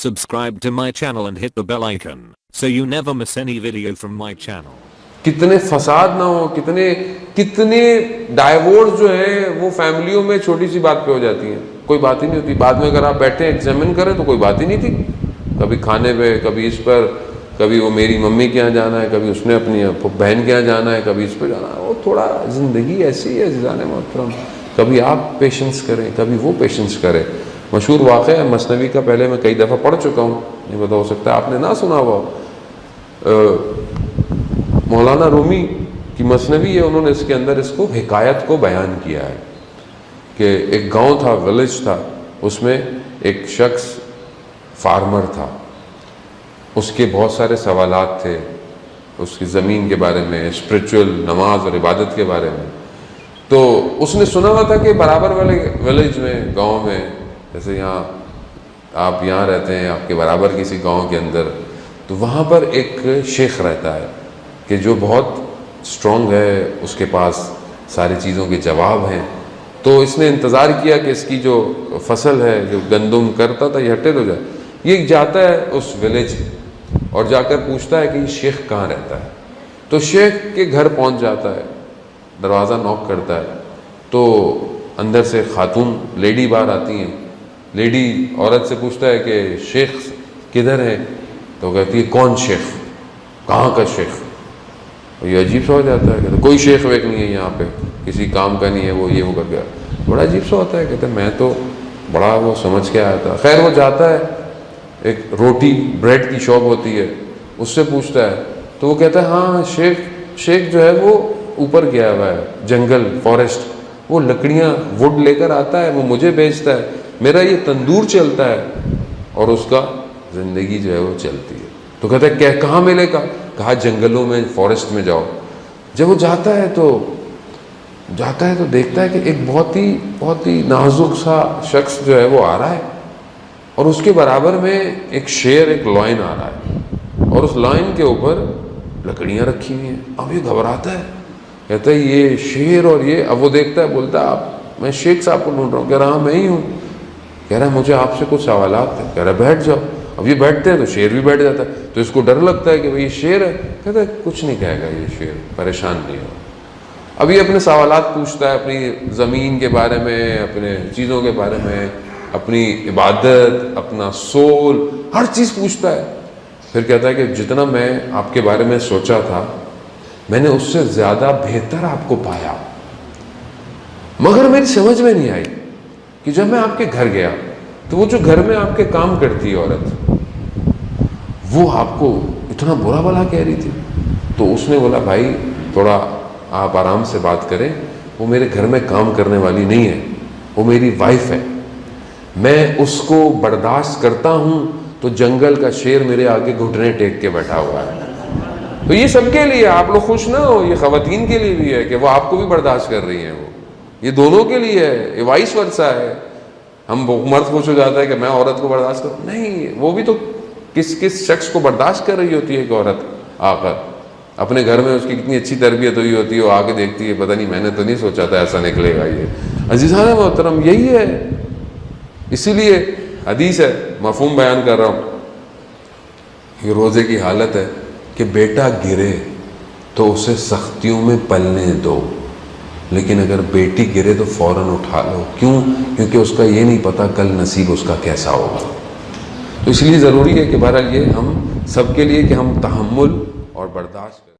Subscribe to my channel and hit the bell icon so you never miss any video from my channel. کتنے فساد نہ ہو, کتنے diverse جو ہیں وہ فیملیوں میں چھوٹی سی بات پہ ہو جاتی ہیں, کوئی بات ہی نہیں ہوتی. بعد میں اگر آپ بیٹھے ایگزامن کریں تو کوئی بات ہی نہیں تھی, کبھی کھانے پہ, کبھی اس پر, کبھی وہ میری ممی کے یہاں جانا ہے, کبھی اس نے اپنی بہن کے یہاں جانا ہے, کبھی اس پہ جانا ہے. وہ تھوڑا زندگی ایسی ہے عزیزان محترم, کبھی آپ پیشنس کریں, کبھی وہ پیشنس کرے. مشہور واقعہ ہے مثنوی کا, پہلے میں کئی دفعہ پڑھ چکا ہوں, نہیں پتہ ہو سکتا ہے آپ نے نہ سنا ہوا. مولانا رومی کی مثنوی ہے, انہوں نے اس کے اندر اس کو حکایت کو بیان کیا ہے کہ ایک گاؤں تھا, ولیج تھا, اس میں ایک شخص فارمر تھا, اس کے بہت سارے سوالات تھے اس کی زمین کے بارے میں, اسپریچول, نماز اور عبادت کے بارے میں. تو اس نے سنا ہوا تھا کہ برابر والے ولیج میں, گاؤں میں, جیسے یہاں آپ یہاں رہتے ہیں, آپ کے برابر کسی گاؤں کے اندر, تو وہاں پر ایک شیخ رہتا ہے کہ جو بہت اسٹرانگ ہے, اس کے پاس ساری چیزوں کے جواب ہیں. تو اس نے انتظار کیا کہ اس کی جو فصل ہے, جو گندم کرتا تھا, یہ ہٹے ہو جائے. یہ جاتا ہے اس ولیج اور جا کر پوچھتا ہے کہ یہ شیخ کہاں رہتا ہے. تو شیخ کے گھر پہنچ جاتا ہے, دروازہ نوک کرتا ہے, تو اندر سے خاتون لیڈی باہر آتی ہیں. لیڈی عورت سے پوچھتا ہے کہ شیخ کدھر ہے, تو کہتی ہے کون شیخ, کہاں کا شیخ. یہ عجیب سا ہو جاتا ہے, کہتے کوئی شیخ ویک نہیں ہے یہاں پہ, کسی کام کا نہیں ہے, وہ یہ وہ کر گیا. بڑا عجیب سا ہوتا ہے, کہتے میں تو بڑا وہ سمجھ کے آیا تھا. خیر وہ جاتا ہے, ایک روٹی بریڈ کی شاپ ہوتی ہے, اس سے پوچھتا ہے, تو وہ کہتا ہے ہاں شیخ جو ہے وہ اوپر گیا ہوا ہے, جنگل, فارسٹ, وہ لکڑیاں وڈ لے کر آتا ہے, وہ مجھے بیچتا ہے, میرا یہ تندور چلتا ہے اور اس کا زندگی جو ہے وہ چلتی ہے. تو کہتا ہے کہاں ملے گا, کہا جنگلوں میں, فارسٹ میں جاؤ. جب وہ جاتا ہے تو دیکھتا ہے کہ ایک بہت ہی نازک سا شخص جو ہے وہ آ رہا ہے, اور اس کے برابر میں ایک شیر, ایک لائن آ رہا ہے, اور اس لائن کے اوپر لکڑیاں رکھی ہوئی ہیں. اب یہ گھبراتا ہے, کہتا ہے یہ شیر اور یہ. اب وہ دیکھتا ہے, بولتا ہے آپ, میں شیخ صاحب کو ڈھونڈ رہا ہوں. کہہ رہا میں ہی ہوں. کہہ رہا ہے مجھے آپ سے کچھ سوالات ہیں. کہہ رہا بیٹھ جاؤ. اب یہ بیٹھتے ہیں تو شیر بھی بیٹھ جاتا ہے, تو اس کو ڈر لگتا ہے کہ یہ شیر ہے. کہتا ہے کچھ نہیں کہے گا یہ شیر, پریشان نہیں ہو. اب یہ اپنے سوالات پوچھتا ہے, اپنی زمین کے بارے میں, اپنے چیزوں کے بارے میں, اپنی عبادت, اپنا سول, ہر چیز پوچھتا ہے. پھر کہتا ہے کہ جتنا میں آپ کے بارے میں سوچا تھا, میں نے اس سے زیادہ بہتر آپ کو پایا, مگر میری سمجھ میں نہیں آئی کہ جب میں آپ کے گھر گیا تو وہ جو گھر میں آپ کے کام کرتی ہے عورت, وہ آپ کو اتنا برا بھلا کہہ رہی تھی. تو اس نے بولا بھائی تھوڑا آپ آرام سے بات کریں, وہ میرے گھر میں کام کرنے والی نہیں ہے, وہ میری وائف ہے. میں اس کو برداشت کرتا ہوں تو جنگل کا شیر میرے آگے گھٹنے ٹیک کے بیٹھا ہوا ہے. تو یہ سب کے لیے, آپ لوگ خوش نہ ہو, یہ خواتین کے لیے بھی ہے کہ وہ آپ کو بھی برداشت کر رہی ہیں, وہ یہ دونوں کے لیے ہے, یہ وائس ورثہ ہے. ہم مرد خوش ہو جاتا ہے کہ میں عورت کو برداشت کروں, نہیں, وہ بھی تو کس شخص کو برداشت کر رہی ہوتی ہے کہ عورت آ کر اپنے گھر میں, اس کی کتنی اچھی تربیت ہوئی ہوتی ہے, وہ آ کے دیکھتی ہے, پتہ نہیں میں نے تو نہیں سوچا تھا ایسا نکلے گا. یہ عزیزان محترم یہی ہے. اسی لیے حدیث ہے, مفہوم بیان کر رہا ہوں, یہ روزے کی حالت ہے کہ بیٹا گرے تو اسے سختیوں میں پلنے دو, لیکن اگر بیٹی گرے تو فوراً اٹھا لو. کیوں؟ کیونکہ اس کا یہ نہیں پتا کل نصیب اس کا کیسا ہوگا. تو اس لیے ضروری ہے کہ بہرحال یہ ہم سب کے لیے کہ ہم تحمل اور برداشت کریں.